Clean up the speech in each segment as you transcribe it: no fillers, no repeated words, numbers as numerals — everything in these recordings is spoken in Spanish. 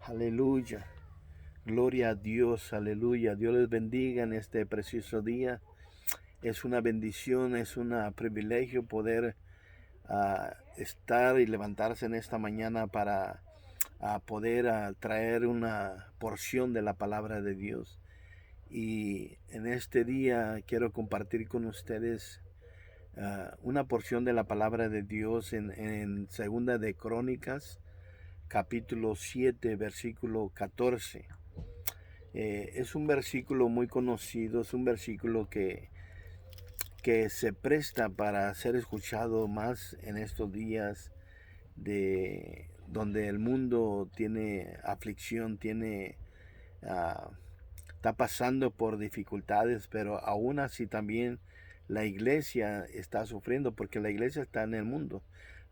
Aleluya. Gloria a Dios. Aleluya. Dios les bendiga en este precioso día. Es una bendición, es un privilegio poder estar y levantarse en esta mañana para poder traer una porción de la palabra de Dios. Y en este día quiero compartir con ustedes una porción de la palabra de Dios en Segunda de Crónicas, capítulo 7, versículo 14. Es un versículo muy conocido, es un versículo que se presta para ser escuchado más en estos días de donde el mundo tiene aflicción, está pasando por dificultades, pero aún así también la iglesia está sufriendo porque la iglesia está en el mundo.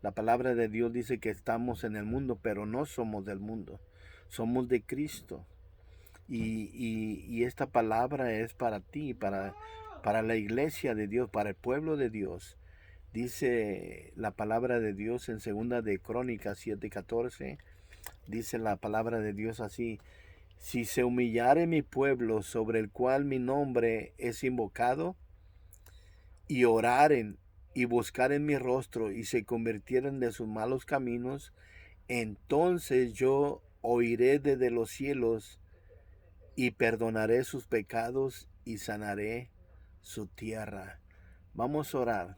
La palabra de Dios dice que estamos en el mundo, pero no somos del mundo, somos de Cristo. Y esta palabra es para ti, para la iglesia de Dios, para el pueblo de Dios. Dice la palabra de Dios en segunda de Crónicas 7:14. Dice la palabra de Dios así: si se humillare mi pueblo sobre el cual mi nombre es invocado, y oraren y buscaren mi rostro y se convirtieren de sus malos caminos, entonces yo oiré desde los cielos y perdonaré sus pecados y sanaré su tierra. Vamos a orar.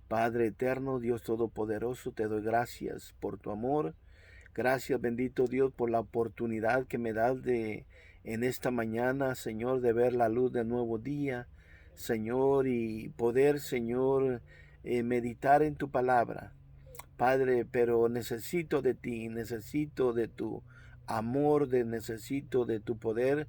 Padre eterno, Dios todopoderoso, te doy gracias por tu amor. Gracias, bendito Dios, por la oportunidad que me das de en esta mañana, Señor, de ver la luz del nuevo día, Señor, y poder, Señor, meditar en tu palabra. Padre, pero necesito de ti, necesito de tu amor, necesito de tu poder,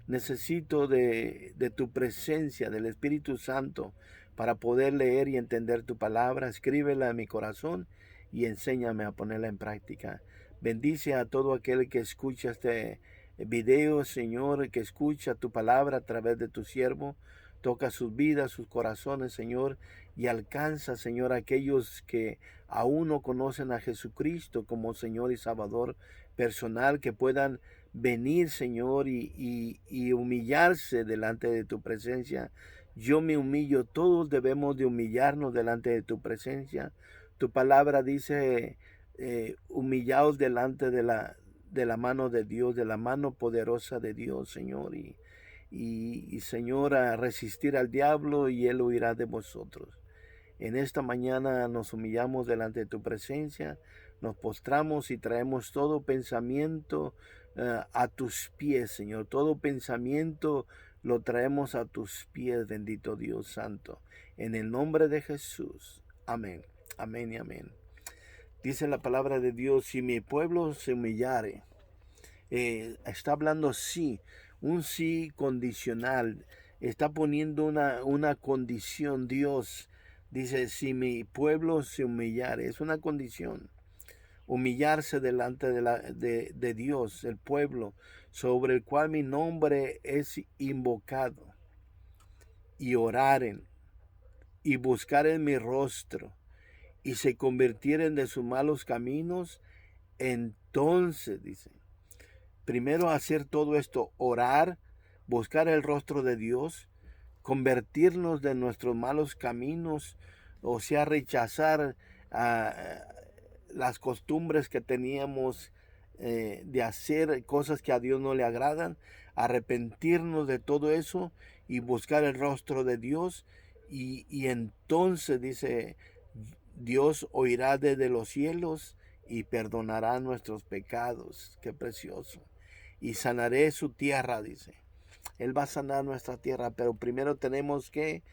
necesito de tu presencia, del Espíritu Santo, para poder leer y entender tu palabra. Escríbela en mi corazón y enséñame a ponerla en práctica. Bendice a todo aquel que escucha este video, Señor, que escucha tu palabra a través de tu siervo. Toca sus vidas, sus corazones, Señor, y alcanza, Señor, a aquellos que aún no conocen a Jesucristo como Señor y Salvador personal, que puedan venir, Señor, y humillarse delante de tu presencia. Yo me humillo, todos debemos de humillarnos delante de tu presencia. Tu palabra dice, humillaos delante de la mano de Dios, de la mano poderosa de Dios, Señor, y Señor, a resistir al diablo y él huirá de vosotros. En esta mañana nos humillamos delante de tu presencia, nos postramos y traemos todo pensamiento a tus pies, Señor. Todo pensamiento lo traemos a tus pies, bendito Dios Santo. En el nombre de Jesús. Amén. Amén y amén. Dice la palabra de Dios: si mi pueblo se humillare. Está hablando sí, un sí condicional. Está poniendo una condición. Dios dice: si mi pueblo se humillare, es una condición. Humillarse delante de Dios, el pueblo, sobre el cual mi nombre es invocado, y oraren, y buscaren mi rostro, y se convirtieren de sus malos caminos, entonces, dice, primero hacer todo esto: orar, buscar el rostro de Dios, convertirnos de nuestros malos caminos, o sea, rechazar las costumbres que teníamos de hacer cosas que a Dios no le agradan, arrepentirnos de todo eso y buscar el rostro de Dios, y entonces dice, Dios oirá desde los cielos y perdonará nuestros pecados. Qué precioso. Y sanaré su tierra, dice. Él va a sanar nuestra tierra, pero primero tenemos que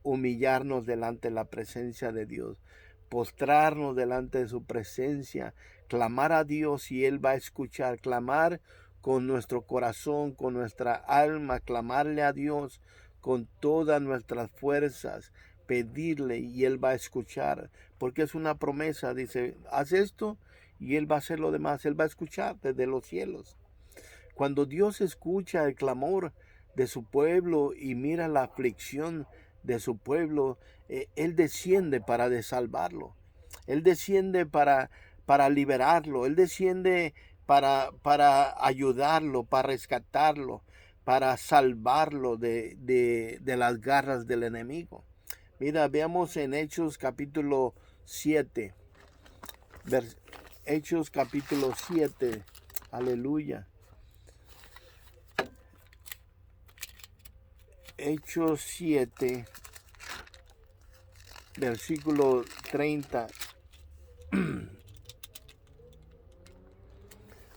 humillarnos delante de la presencia de Dios, postrarnos delante de su presencia, clamar a Dios y Él va a escuchar, clamar con nuestro corazón, con nuestra alma, clamarle a Dios con todas nuestras fuerzas, pedirle y Él va a escuchar, porque es una promesa. Dice, haz esto y Él va a hacer lo demás, Él va a escuchar desde los cielos. Cuando Dios escucha el clamor de su pueblo y mira la aflicción de su pueblo, Él desciende para salvarlo. Él desciende para liberarlo. Él desciende para ayudarlo, para rescatarlo, para salvarlo de las garras del enemigo. Mira, veamos en Hechos capítulo 7. Hechos capítulo 7. Aleluya. Hechos 7, versículo 30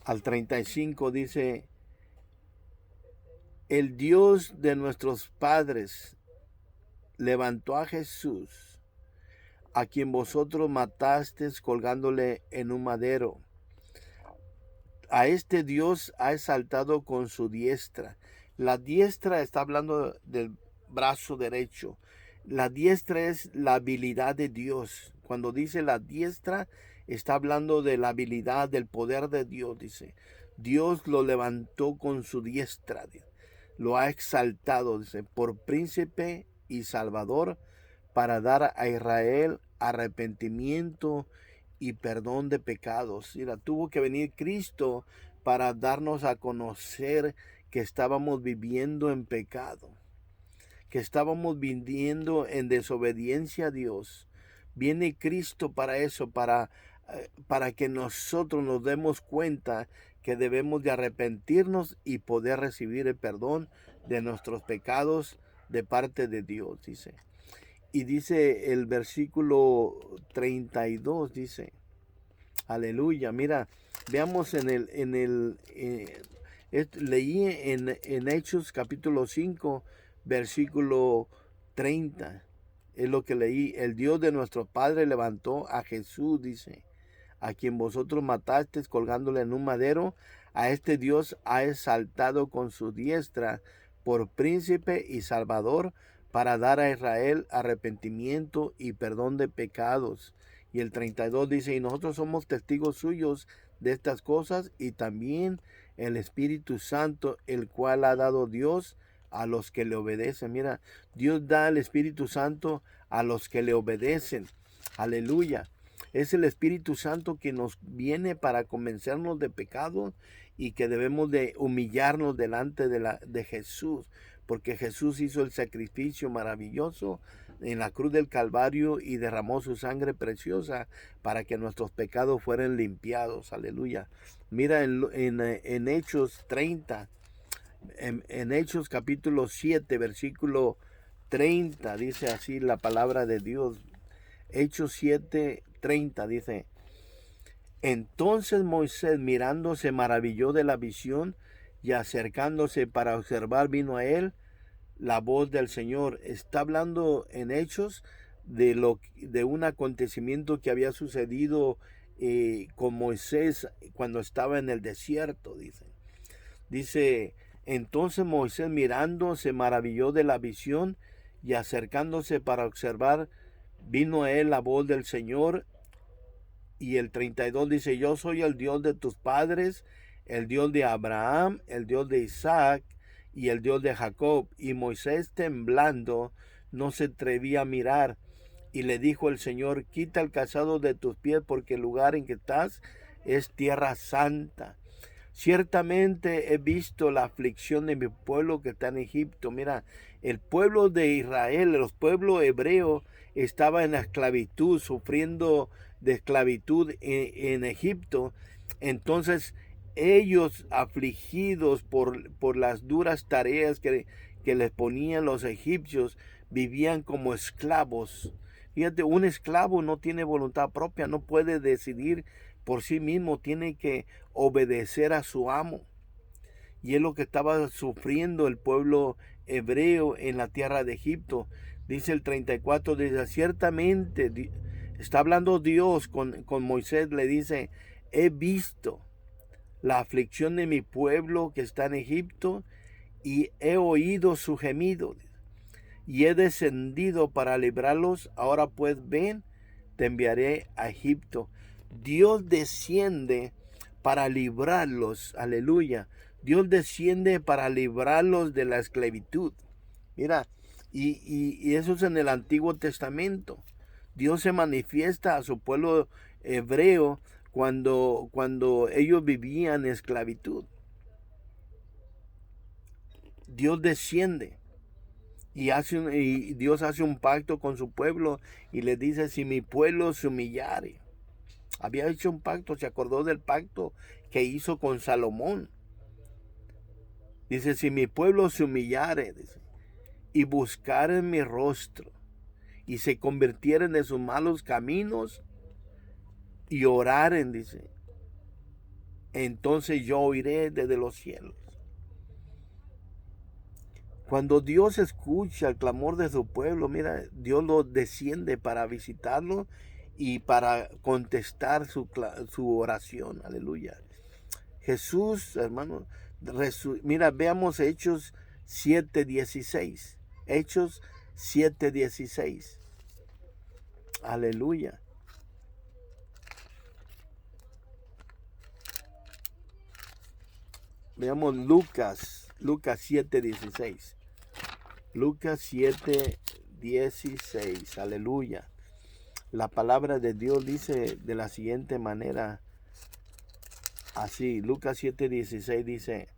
al 35 dice: el Dios de nuestros padres levantó a Jesús, a quien vosotros matasteis colgándole en un madero. A este Dios ha exaltado con su diestra. La diestra está hablando del brazo derecho. La diestra es la habilidad de Dios. Cuando dice la diestra, está hablando de la habilidad, del poder de Dios. Dice, Dios lo levantó con su diestra. Lo ha exaltado, dice, por príncipe y salvador, para dar a Israel arrepentimiento y perdón de pecados. Mira, tuvo que venir Cristo para darnos a conocer que estábamos viviendo en pecado, que estábamos viviendo en desobediencia a Dios. Viene Cristo para eso, para que nosotros nos demos cuenta que debemos de arrepentirnos y poder recibir el perdón de nuestros pecados de parte de Dios, dice. Y dice el versículo 32, dice, aleluya, mira, veamos leí en Hechos capítulo 5, versículo 30, es lo que leí. El Dios de nuestro Padre levantó a Jesús, dice, a quien vosotros matasteis colgándole en un madero. A este Dios ha exaltado con su diestra por príncipe y salvador, para dar a Israel arrepentimiento y perdón de pecados. Y el 32 dice, y nosotros somos testigos suyos de estas cosas, y también el Espíritu Santo, el cual ha dado Dios a los que le obedecen. Mira, Dios da el Espíritu Santo a los que le obedecen. Aleluya. Es el Espíritu Santo que nos viene para convencernos de pecado y que debemos de humillarnos delante de Jesús, porque Jesús hizo el sacrificio maravilloso en la cruz del Calvario y derramó su sangre preciosa para que nuestros pecados fueran limpiados. Aleluya. Mira en Hechos 30, en Hechos capítulo 7, versículo 30, dice así la palabra de Dios. Hechos 7, 30 dice: entonces Moisés, mirando, se maravilló de la visión, y acercándose para observar, vino a él la voz del Señor. Está hablando en Hechos de un acontecimiento que había sucedido con Moisés cuando estaba en el desierto, dice, entonces Moisés, mirando, se maravilló de la visión, y acercándose para observar, vino a él la voz del Señor. Y el 32 dice, yo soy el Dios de tus padres, el Dios de Abraham, el Dios de Isaac y el Dios de Jacob. Y Moisés, temblando, no se atrevía a mirar. Y le dijo el Señor, quita el calzado de tus pies, porque el lugar en que estás es tierra santa. Ciertamente he visto la aflicción de mi pueblo que está en Egipto. Mira, el pueblo de Israel, los pueblos hebreos, estaba en la esclavitud, sufriendo de esclavitud en Egipto. Entonces ellos, afligidos por las duras tareas que les ponían los egipcios, vivían como esclavos. Fíjate, un esclavo no tiene voluntad propia, no puede decidir por sí mismo, tiene que obedecer a su amo. Y es lo que estaba sufriendo el pueblo hebreo en la tierra de Egipto. Dice el 34, dice, ciertamente, está hablando Dios con Moisés, le dice, he visto la aflicción de mi pueblo que está en Egipto, y he oído su gemido, y he descendido para librarlos. Ahora pues ven, te enviaré a Egipto. Dios desciende para librarlos, aleluya. Dios desciende para librarlos de la esclavitud. Mira, y eso es en el Antiguo Testamento. Dios se manifiesta a su pueblo hebreo cuando ellos vivían en esclavitud. Dios desciende y Dios hace un pacto con su pueblo y le dice, si mi pueblo se humillare. Había hecho un pacto, se acordó del pacto que hizo con Salomón. Dice, si mi pueblo se humillare, dice, y buscare mi rostro, y se convirtieren de sus malos caminos, y oraren, dice, entonces yo oiré desde los cielos. Cuando Dios escucha el clamor de su pueblo, mira, Dios lo desciende para visitarlo y para contestar su oración. Aleluya. Jesús, hermano, mira, veamos Hechos 7:16. Hechos 7:16. Aleluya. Veamos Lucas 7:16. Lucas 7:16. Aleluya. La palabra de Dios dice de la siguiente manera. Así, Lucas 7:16 dice,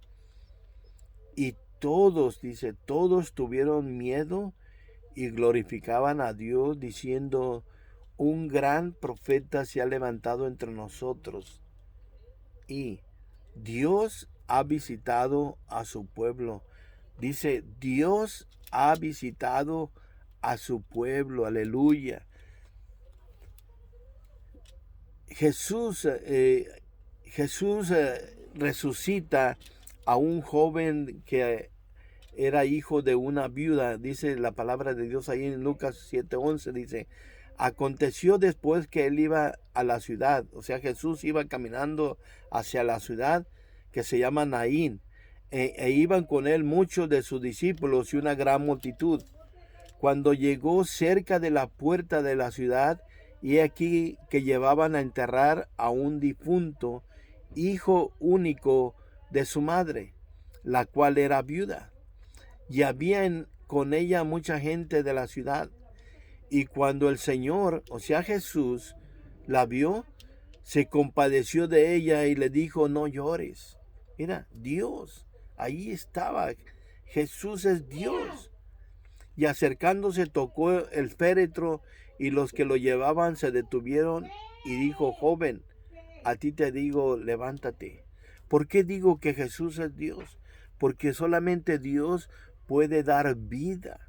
y todos tuvieron miedo y glorificaban a Dios diciendo, un gran profeta se ha levantado entre nosotros y Dios ha visitado a su pueblo. Dice, Dios ha visitado a su pueblo. Aleluya. Jesús resucita a un joven que era hijo de una viuda. Dice la palabra de Dios ahí en Lucas 7:11. Dice, aconteció después que él iba a la ciudad. O sea, Jesús iba caminando hacia la ciudad que se llama Naín. E iban con él muchos de sus discípulos y una gran multitud. Cuando llegó cerca de la puerta de la ciudad, y aquí que llevaban a enterrar a un difunto, hijo único de su madre, la cual era viuda. Y había con ella mucha gente de la ciudad. Y cuando el Señor, o sea Jesús, la vio, se compadeció de ella y le dijo, no llores. Mira, Dios, ahí estaba. Jesús es Dios. Y acercándose tocó el féretro y los que lo llevaban se detuvieron y dijo, joven, a ti te digo, levántate. ¿Por qué digo que Jesús es Dios? Porque solamente Dios puede dar vida.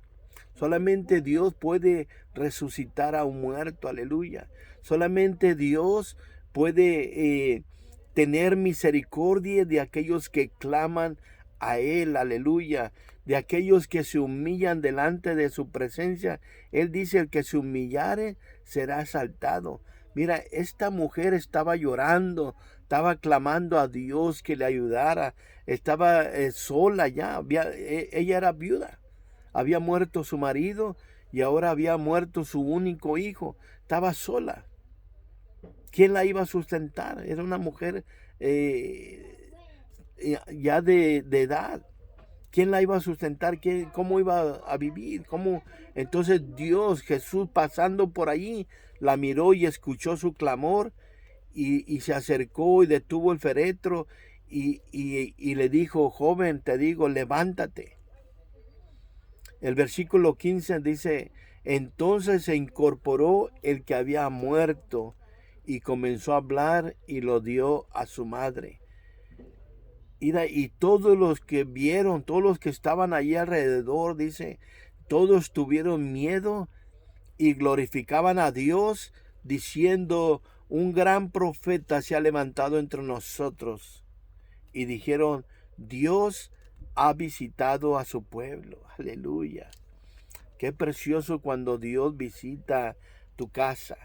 Solamente Dios puede resucitar a un muerto. Aleluya. Solamente Dios puede tener misericordia de aquellos que claman a Él. Aleluya. De aquellos que se humillan delante de su presencia. Él dice, el que se humillare será exaltado. Mira, esta mujer estaba llorando, estaba clamando a Dios que le ayudara. Estaba sola ya, ella era viuda. Había muerto su marido y ahora había muerto su único hijo. Estaba sola. ¿Quién la iba a sustentar? Era una mujer ya de edad. ¿Quién la iba a sustentar? ¿Cómo iba a vivir? Entonces Dios, Jesús, pasando por allí, la miró y escuchó su clamor y se acercó y detuvo el féretro y le dijo, joven, te digo, levántate. El versículo 15 dice, entonces se incorporó el que había muerto y comenzó a hablar y lo dio a su madre. Y todos los que vieron, todos los que estaban allí alrededor, dice, todos tuvieron miedo y glorificaban a Dios, diciendo, un gran profeta se ha levantado entre nosotros. Y dijeron, Dios ha visitado a su pueblo. Aleluya. Qué precioso cuando Dios visita tu casa.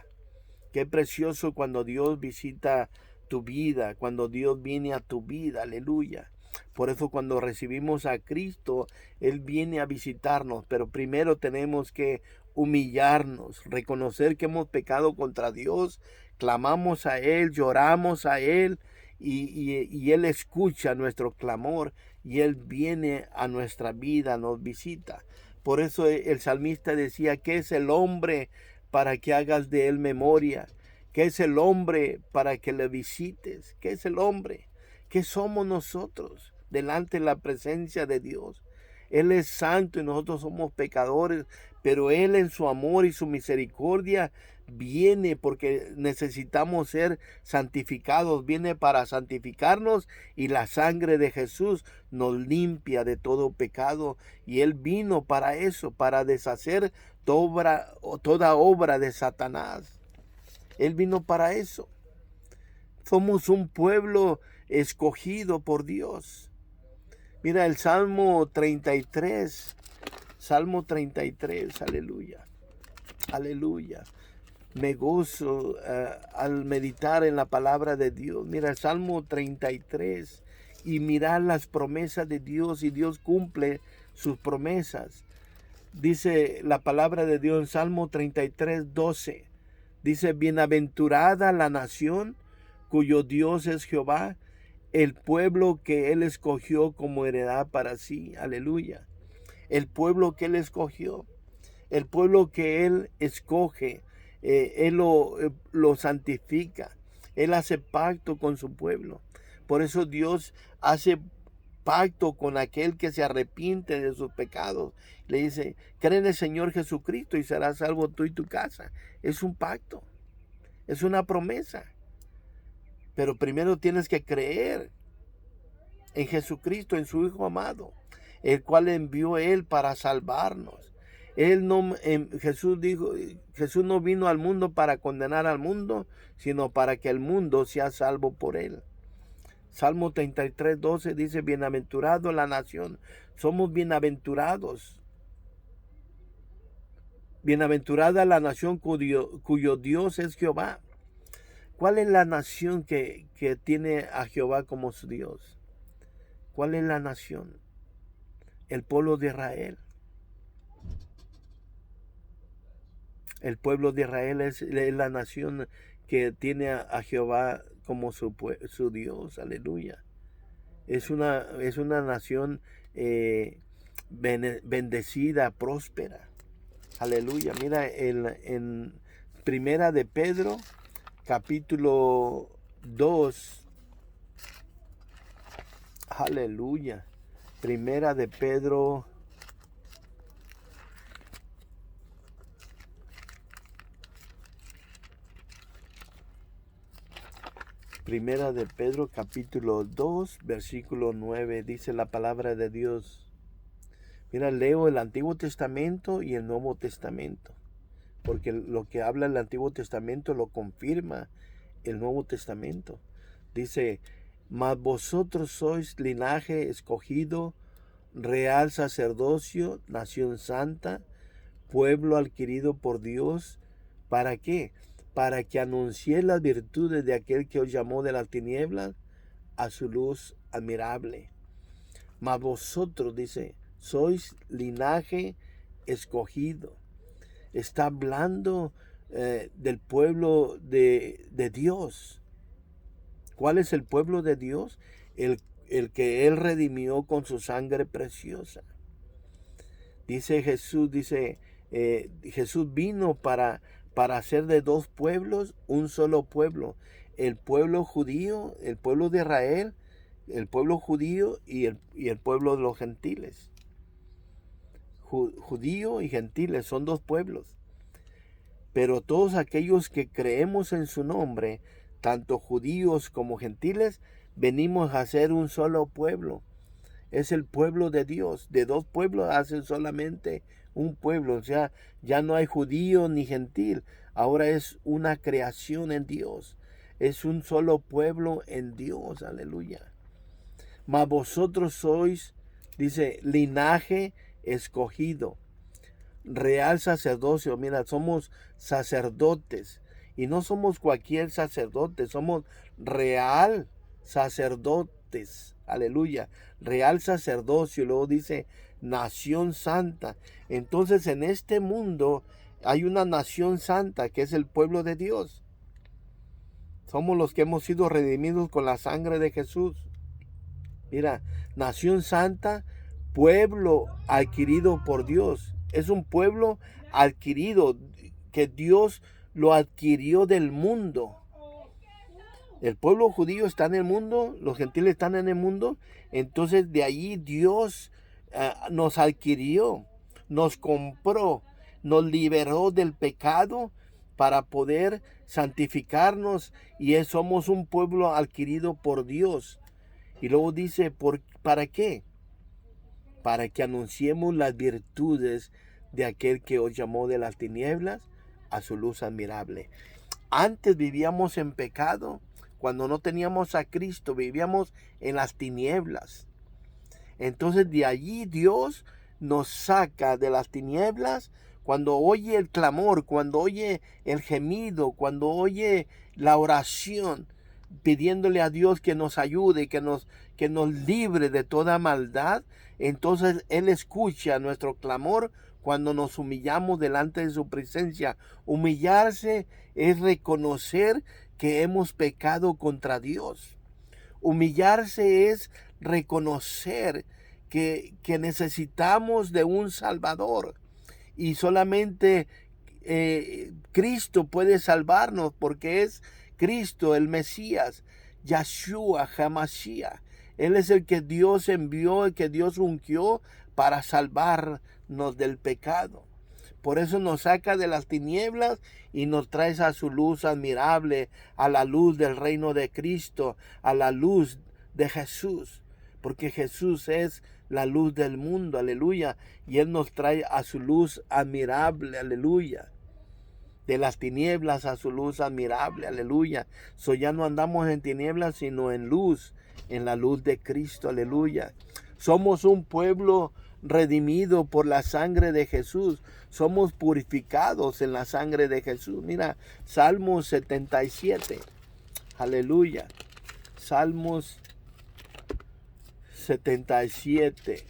Qué precioso cuando Dios visita tu vida, cuando Dios viene a tu vida. Aleluya. Por eso cuando recibimos a Cristo, Él viene a visitarnos, pero primero tenemos que humillarnos, reconocer que hemos pecado contra Dios, clamamos a Él, lloramos a Él y Él escucha nuestro clamor y Él viene a nuestra vida, nos visita. Por eso el salmista decía, ¿qué es el hombre para que hagas de él memoria? ¿Qué es el hombre para que le visites? ¿Qué es el hombre? ¿Qué somos nosotros delante de la presencia de Dios? Él es santo y nosotros somos pecadores, pero Él en su amor y su misericordia viene porque necesitamos ser santificados, viene para santificarnos, y la sangre de Jesús nos limpia de todo pecado, y Él vino para eso, para deshacer toda obra de Satanás. Él vino para eso. Somos un pueblo escogido por Dios. Mira el Salmo 33, aleluya, aleluya. Me gozo al meditar en la palabra de Dios. Mira el Salmo 33 y mirar las promesas de Dios, y Dios cumple sus promesas. Dice la palabra de Dios en Salmo 33, 12. Dice: bienaventurada la nación cuyo Dios es Jehová, el pueblo que Él escogió como heredad para sí. Aleluya. El pueblo que Él escogió, el pueblo que Él escoge, Él lo santifica. Él hace pacto con su pueblo. Por eso Dios hace pacto con aquel que se arrepiente de sus pecados. Le dice: cree en el Señor Jesucristo y serás salvo tú y tu casa. Es un pacto, es una promesa. Pero primero tienes que creer en Jesucristo, en su Hijo amado, el cual envió Él para salvarnos. Jesús dijo, Jesús no vino al mundo para condenar al mundo, sino para que el mundo sea salvo por Él. Salmo 33, 12 dice: bienaventurado la nación. Somos bienaventurados. Bienaventurada la nación cuyo Dios es Jehová. ¿Cuál es la nación que tiene a Jehová como su Dios? ¿Cuál es la nación? El pueblo de Israel. El pueblo de Israel es la nación que tiene a Jehová como su Dios. Aleluya. Es una nación bendecida, próspera. Aleluya. Mira en Primera de Pedro, capítulo 2. Aleluya. Primera de Pedro, capítulo 2, versículo 9, dice la palabra de Dios. Mira, leo el Antiguo Testamento y el Nuevo Testamento, porque lo que habla el Antiguo Testamento lo confirma el Nuevo Testamento. Dice: mas vosotros sois linaje escogido, real sacerdocio, nación santa, pueblo adquirido por Dios. ¿Para qué? Para que anunciéis las virtudes de aquel que os llamó de las tinieblas a su luz admirable. Mas vosotros, dice, sois linaje escogido. Está hablando del pueblo de Dios. ¿Cuál es el pueblo de Dios? El que Él redimió con su sangre preciosa. Dice Jesús, Jesús vino para hacer de dos pueblos un solo pueblo. El pueblo judío, el pueblo de Israel, el pueblo judío y el pueblo de los gentiles. Judío y gentiles son dos pueblos. Pero todos aquellos que creemos en su nombre, tanto judíos como gentiles, venimos a ser un solo pueblo. Es el pueblo de Dios. De dos pueblos hacen solamente un pueblo. O sea, ya no hay judío ni gentil. Ahora es una creación en Dios. Es un solo pueblo en Dios. Aleluya. Mas vosotros sois, dice, linaje escogido, real sacerdocio. Mira, somos sacerdotes. Y no somos cualquier sacerdote, somos real sacerdotes. Aleluya. Real sacerdocio. Luego dice nación santa. Entonces en este mundo hay una nación santa que es el pueblo de Dios. Somos los que hemos sido redimidos con la sangre de Jesús. Mira, nación santa, pueblo adquirido por Dios. Es un pueblo adquirido que Dios lo adquirió del mundo. El pueblo judío está en el mundo, los gentiles están en el mundo, entonces de allí Dios nos adquirió, nos compró, nos liberó del pecado para poder santificarnos y somos un pueblo adquirido por Dios. Y luego dice, ¿para qué? Para que anunciemos las virtudes de aquel que os llamó de las tinieblas a su luz admirable. Antes vivíamos en pecado, cuando no teníamos a Cristo, vivíamos en las tinieblas. Entonces de allí Dios nos saca de las tinieblas cuando oye el clamor, cuando oye el gemido, cuando oye la oración, pidiéndole a Dios que nos ayude, que nos libre de toda maldad. Entonces Él escucha nuestro clamor cuando nos humillamos delante de su presencia. Humillarse es reconocer que hemos pecado contra Dios. Humillarse es reconocer que necesitamos de un Salvador y solamente Cristo puede salvarnos, porque es Cristo el Mesías, Yahshua HaMashiach. Él es el que Dios envió, el que Dios ungió para salvarnos del pecado. Por eso nos saca de las tinieblas y nos trae a su luz admirable, a la luz del reino de Cristo, a la luz de Jesús. Porque Jesús es la luz del mundo, aleluya. Y Él nos trae a su luz admirable, aleluya. De las tinieblas a su luz admirable, aleluya. Ya no andamos en tinieblas, sino en luz, en la luz de Cristo, aleluya. Somos un pueblo redimido por la sangre de Jesús. Somos purificados en la sangre de Jesús. Mira, Salmos 77. Aleluya. Salmos 77.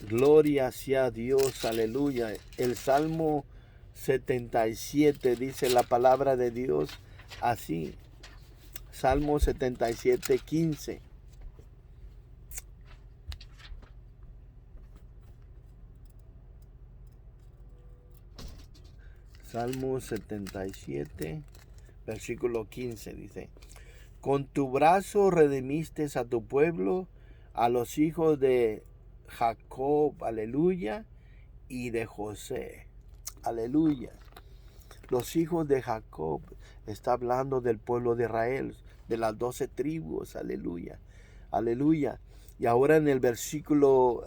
Gloria sea Dios, aleluya. El Salmo 77 dice la palabra de Dios así. Salmo 77, 15. Salmo 77, versículo 15 dice: con tu brazo redimiste a tu pueblo, a los hijos de Jacob, aleluya, y de José, aleluya. Los hijos de Jacob, está hablando del pueblo de Israel, de las 12 tribus, aleluya, aleluya. Y ahora en el versículo,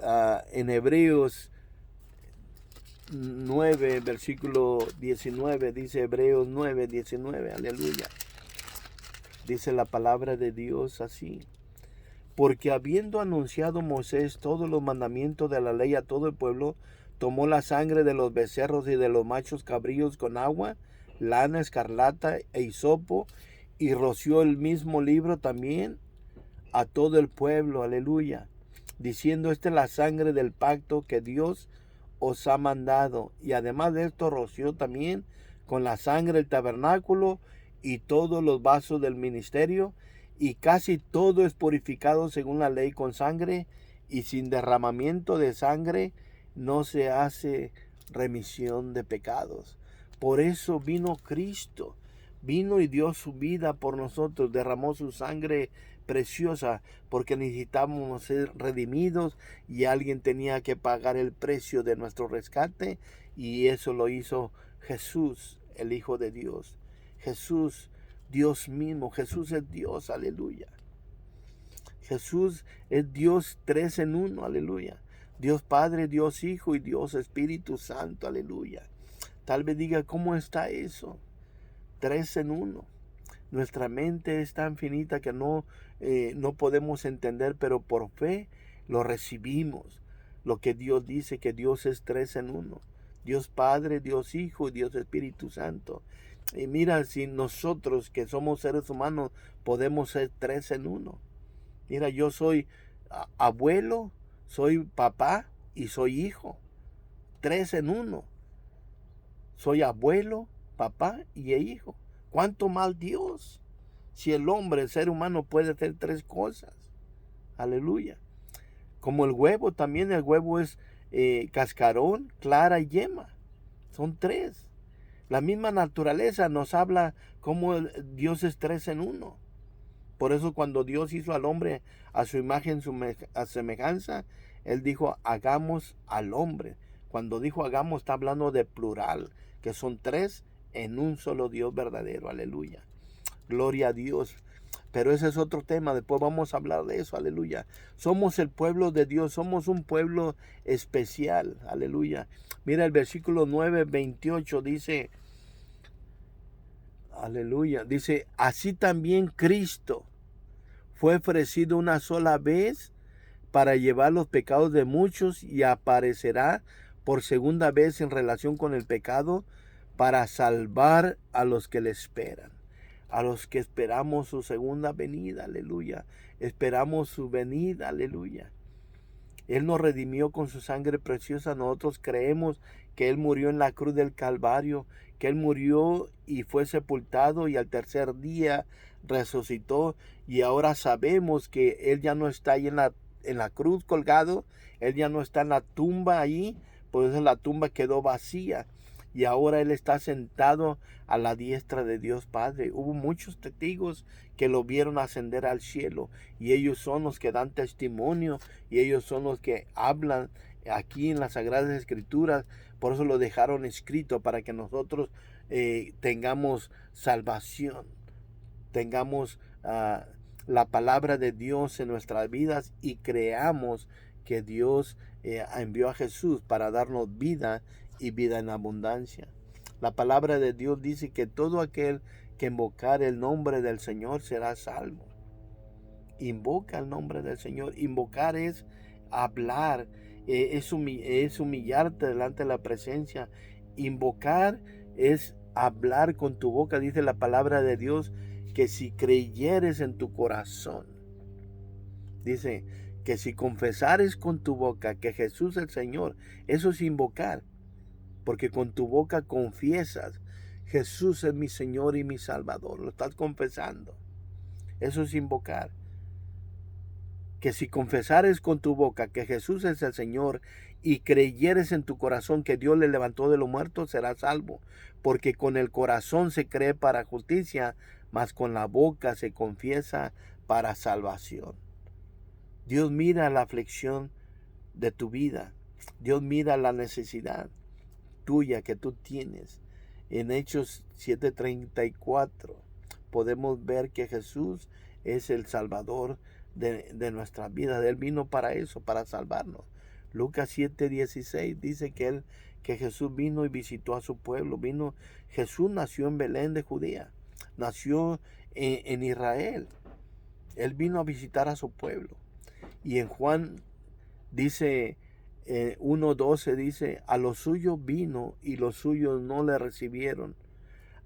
en Hebreos 9, versículo 19, dice Hebreos 9, 19, aleluya. Dice la palabra de Dios así: porque habiendo anunciado Moisés todos los mandamientos de la ley a todo el pueblo, tomó la sangre de los becerros y de los machos cabríos con agua, lana escarlata e hisopo, y roció el mismo libro también a todo el pueblo, aleluya, diciendo: esta es la sangre del pacto que Dios os ha mandado. Y además de esto roció también con la sangre el tabernáculo y todos los vasos del ministerio, y casi todo es purificado según la ley con sangre, y sin derramamiento de sangre no se hace remisión de pecados. Por eso vino Cristo, vino y dio su vida por nosotros, derramó su sangre preciosa, porque necesitábamos ser redimidos y alguien tenía que pagar el precio de nuestro rescate, y eso lo hizo Jesús, el Hijo de Dios. Jesús, Dios mismo. Jesús es Dios, aleluya. Jesús es Dios 3 en 1, aleluya. Dios Padre, Dios Hijo y Dios Espíritu Santo, aleluya. Tal vez diga, ¿cómo está eso? 3 en 1. Nuestra mente es tan finita que no podemos entender, pero por fe lo recibimos. Lo que Dios dice, que Dios es 3 en 1. Dios Padre, Dios Hijo y Dios Espíritu Santo. Y mira, si nosotros que somos seres humanos podemos ser 3 en 1. Mira, yo soy abuelo, soy papá y soy hijo. 3 en 1. Soy abuelo, papá y hijo. ¿Cuánto más Dios? Si el hombre, el ser humano, puede hacer 3 cosas. Aleluya. Como el huevo, también el huevo es cascarón, clara y yema. Son 3. La misma naturaleza nos habla cómo Dios es tres en uno. Por eso cuando Dios hizo al hombre a su imagen, a semejanza, Él dijo, hagamos al hombre. Cuando dijo hagamos, está hablando de plural, que son tres en un solo Dios verdadero. Aleluya. Gloria a Dios. Pero ese es otro tema, después vamos a hablar de eso, aleluya. Somos el pueblo de Dios, somos un pueblo especial, aleluya. Mira el versículo 9:28 dice, aleluya, dice, así también Cristo fue ofrecido una sola vez para llevar los pecados de muchos y aparecerá por segunda vez en relación con el pecado para salvar a los que le esperan. A los que esperamos su segunda venida, aleluya. Esperamos su venida, aleluya. Él nos redimió con su sangre preciosa. Nosotros creemos que Él murió en la cruz del Calvario, que Él murió y fue sepultado y al tercer día resucitó. Y ahora sabemos que Él ya no está ahí en la cruz colgado. Él ya no está en la tumba ahí, pues la tumba quedó vacía. Y ahora Él está sentado a la diestra de Dios Padre. Hubo muchos testigos que lo vieron ascender al cielo. Y ellos son los que dan testimonio. Y ellos son los que hablan aquí en las Sagradas Escrituras. Por eso lo dejaron escrito, para que nosotros tengamos salvación. Tengamos la palabra de Dios en nuestras vidas. Y creamos que Dios envió a Jesús para darnos vida y vida en abundancia. La palabra de Dios dice que todo aquel que invocar el nombre del Señor será salvo. Invoca el nombre del Señor. Invocar es hablar, es humillarte delante de la presencia. Invocar es hablar con tu boca. Dice la palabra de Dios que si creyeres en tu corazón, dice que si confesares con tu boca que Jesús es el Señor, eso es invocar. Porque con tu boca confiesas, Jesús es mi Señor y mi Salvador. Lo estás confesando. Eso es invocar. Que si confesares con tu boca que Jesús es el Señor y creyeres en tu corazón que Dios le levantó de los muertos, serás salvo. Porque con el corazón se cree para justicia, mas con la boca se confiesa para salvación. Dios mira la aflicción de tu vida. Dios mira la necesidad tuya que tú tienes. En Hechos 7:34 podemos ver que Jesús es el Salvador de nuestras vidas. Él vino para eso, para salvarnos. Lucas 7:16 dice que Jesús vino y visitó a su pueblo. Jesús nació en Belén de Judea. Nació en Israel. Él vino a visitar a su pueblo. Y en Juan dice 1:12 dice, a los suyos vino y los suyos no le recibieron,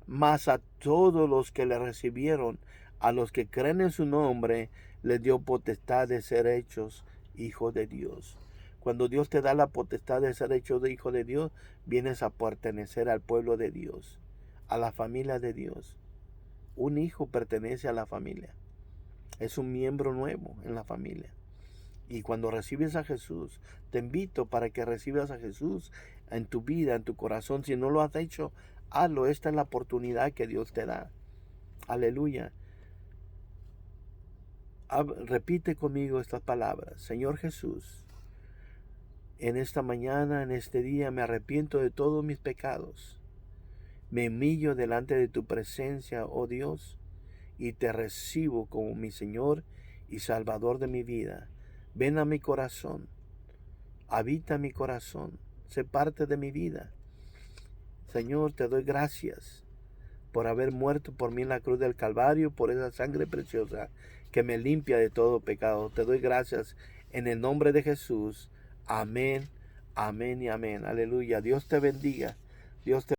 mas a todos los que le recibieron, a los que creen en su nombre, les dio potestad de ser hechos hijos de Dios. Cuando Dios te da la potestad de ser hecho de hijo de Dios, vienes a pertenecer al pueblo de Dios, a la familia de Dios. Un hijo pertenece a la familia, es un miembro nuevo en la familia. Y cuando recibes a Jesús, te invito para que recibas a Jesús en tu vida, en tu corazón. Si no lo has hecho, hazlo. Esta es la oportunidad que Dios te da. Aleluya. Repite conmigo estas palabras. Señor Jesús, en esta mañana, en este día, me arrepiento de todos mis pecados. Me humillo delante de tu presencia, oh Dios, y te recibo como mi Señor y Salvador de mi vida. Ven a mi corazón, habita mi corazón, sé parte de mi vida. Señor, te doy gracias por haber muerto por mí en la cruz del Calvario, por esa sangre preciosa que me limpia de todo pecado. Te doy gracias en el nombre de Jesús. Amén, amén y amén. Aleluya. Dios te bendiga. Dios te